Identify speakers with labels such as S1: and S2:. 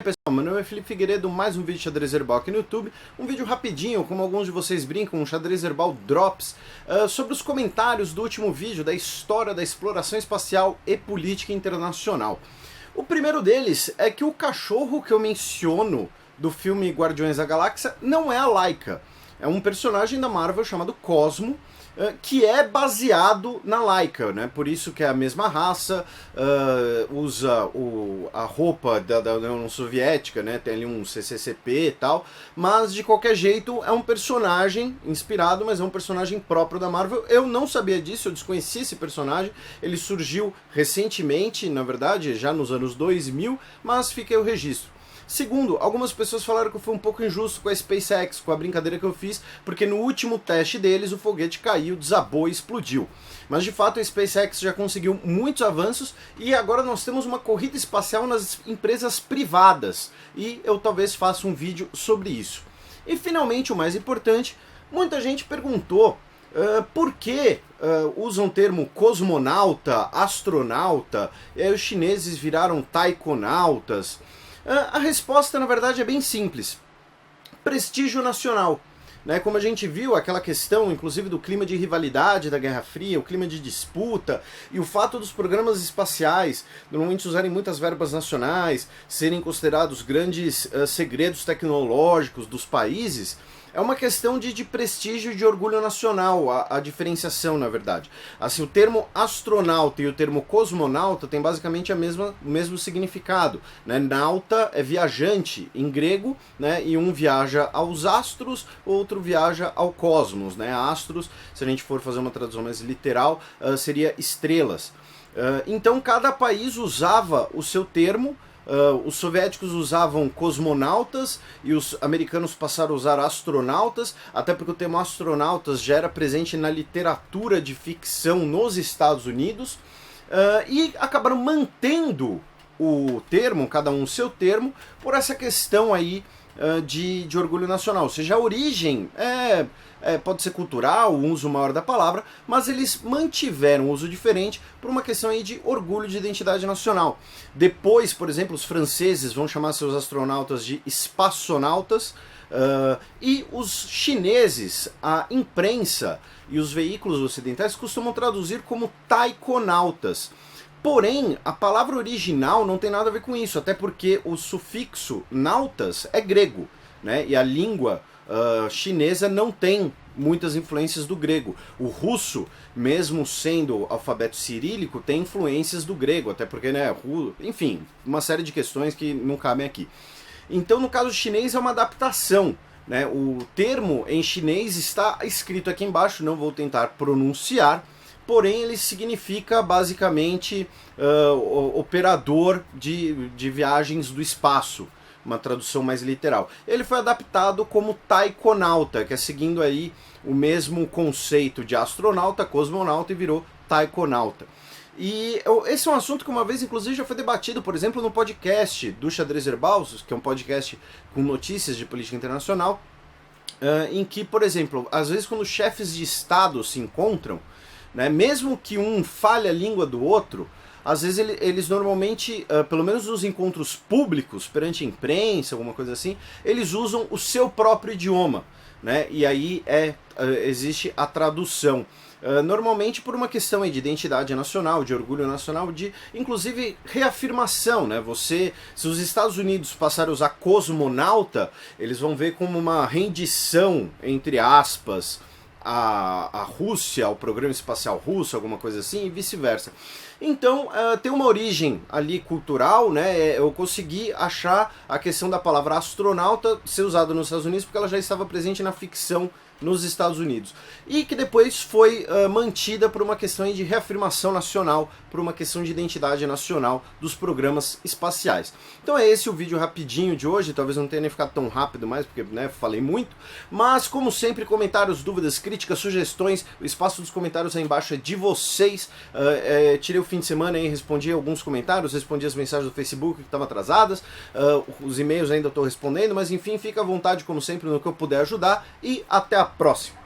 S1: Pessoal, meu nome é Felipe Figueiredo, mais um vídeo de xadrez herbal aqui no YouTube, um vídeo rapidinho, como alguns de vocês brincam, um xadrez herbal drops, sobre os comentários do último vídeo da história da exploração espacial e política internacional. O primeiro deles é que o cachorro que eu menciono do filme Guardiões da Galáxia não é a Laika, é um personagem da Marvel chamado Cosmo, que é baseado na Laika, né? Por isso que é a mesma raça, usa a roupa da União Soviética, né? Tem ali um CCCP e tal, mas de qualquer jeito é um personagem inspirado, mas é um personagem próprio da Marvel. Eu não sabia disso, eu desconhecia esse personagem, ele surgiu recentemente, na verdade, já nos anos 2000, mas fica aí o registro. Segundo, algumas pessoas falaram que eu fui um pouco injusto com a SpaceX, com a brincadeira que eu fiz, porque no último teste deles o foguete caiu, desabou e explodiu. Mas de fato a SpaceX já conseguiu muitos avanços e agora nós temos uma corrida espacial nas empresas privadas. E eu talvez faça um vídeo sobre isso. E finalmente, o mais importante, muita gente perguntou por que usam o termo cosmonauta, astronauta, e aí os chineses viraram taikonautas. A resposta, na verdade, é bem simples. Prestígio nacional. Né? Como a gente viu, aquela questão, inclusive, do clima de rivalidade da Guerra Fria, o clima de disputa, e o fato dos programas espaciais normalmente usarem muitas verbas nacionais, serem considerados grandes segredos tecnológicos dos países, é uma questão de prestígio e de orgulho nacional, a diferenciação, na verdade. Assim, o termo astronauta e o termo cosmonauta têm basicamente o mesmo significado. Né? Nauta é viajante em grego, né? E um viaja aos astros, outro viaja ao cosmos. Né? Astros, se a gente for fazer uma tradução mais literal, seria estrelas. Então cada país usava o seu termo. Os soviéticos usavam cosmonautas e os americanos passaram a usar astronautas, até porque o termo astronautas já era presente na literatura de ficção nos Estados Unidos, e acabaram mantendo o termo, cada um o seu termo, por essa questão aí de orgulho nacional. Ou seja, a origem pode ser cultural, o uso maior da palavra, mas eles mantiveram um uso diferente por uma questão aí de orgulho de identidade nacional. Depois, por exemplo, os franceses vão chamar seus astronautas de espaçonautas, e os chineses, a imprensa e os veículos ocidentais costumam traduzir como taikonautas. Porém, a palavra original não tem nada a ver com isso, até porque o sufixo nautas é grego, né? E a língua chinesa não tem muitas influências do grego. O russo, mesmo sendo alfabeto cirílico, tem influências do grego, até porque, né, enfim, uma série de questões que não cabem aqui. Então, no caso chinês, é uma adaptação. Né? O termo em chinês está escrito aqui embaixo, não vou tentar pronunciar, porém ele significa basicamente operador de viagens do espaço, uma tradução mais literal. Ele foi adaptado como taikonauta, que é seguindo aí o mesmo conceito de astronauta, cosmonauta, e virou taikonauta. E esse é um assunto que uma vez, inclusive, já foi debatido, por exemplo, no podcast do Xadrez Herbal, que é um podcast com notícias de política internacional, em que, por exemplo, às vezes quando chefes de Estado se encontram, né, mesmo que um fale a língua do outro, às vezes eles normalmente, pelo menos nos encontros públicos, perante a imprensa, alguma coisa assim, eles usam o seu próprio idioma, né? E aí existe a tradução. Normalmente por uma questão aí de identidade nacional, de orgulho nacional, de inclusive reafirmação, né? Se os Estados Unidos passarem a usar cosmonauta, eles vão ver como uma rendição, entre aspas, a Rússia, ao programa espacial russo, alguma coisa assim, e vice-versa. Então, tem uma origem ali cultural, né? Eu consegui achar a questão da palavra astronauta ser usada nos Estados Unidos porque ela já estava presente na ficção nos Estados Unidos. E que depois foi mantida por uma questão de reafirmação nacional, por uma questão de identidade nacional dos programas espaciais. Então é esse o vídeo rapidinho de hoje, talvez não tenha nem ficado tão rápido mais, porque né, falei muito, mas como sempre, comentários, dúvidas, críticas, sugestões, o espaço dos comentários aí embaixo é de vocês. Tirei o fim de semana e respondi alguns comentários, respondi as mensagens do Facebook que estavam atrasadas, os e-mails ainda estou respondendo, mas enfim, fica à vontade como sempre no que eu puder ajudar, e até a próxima!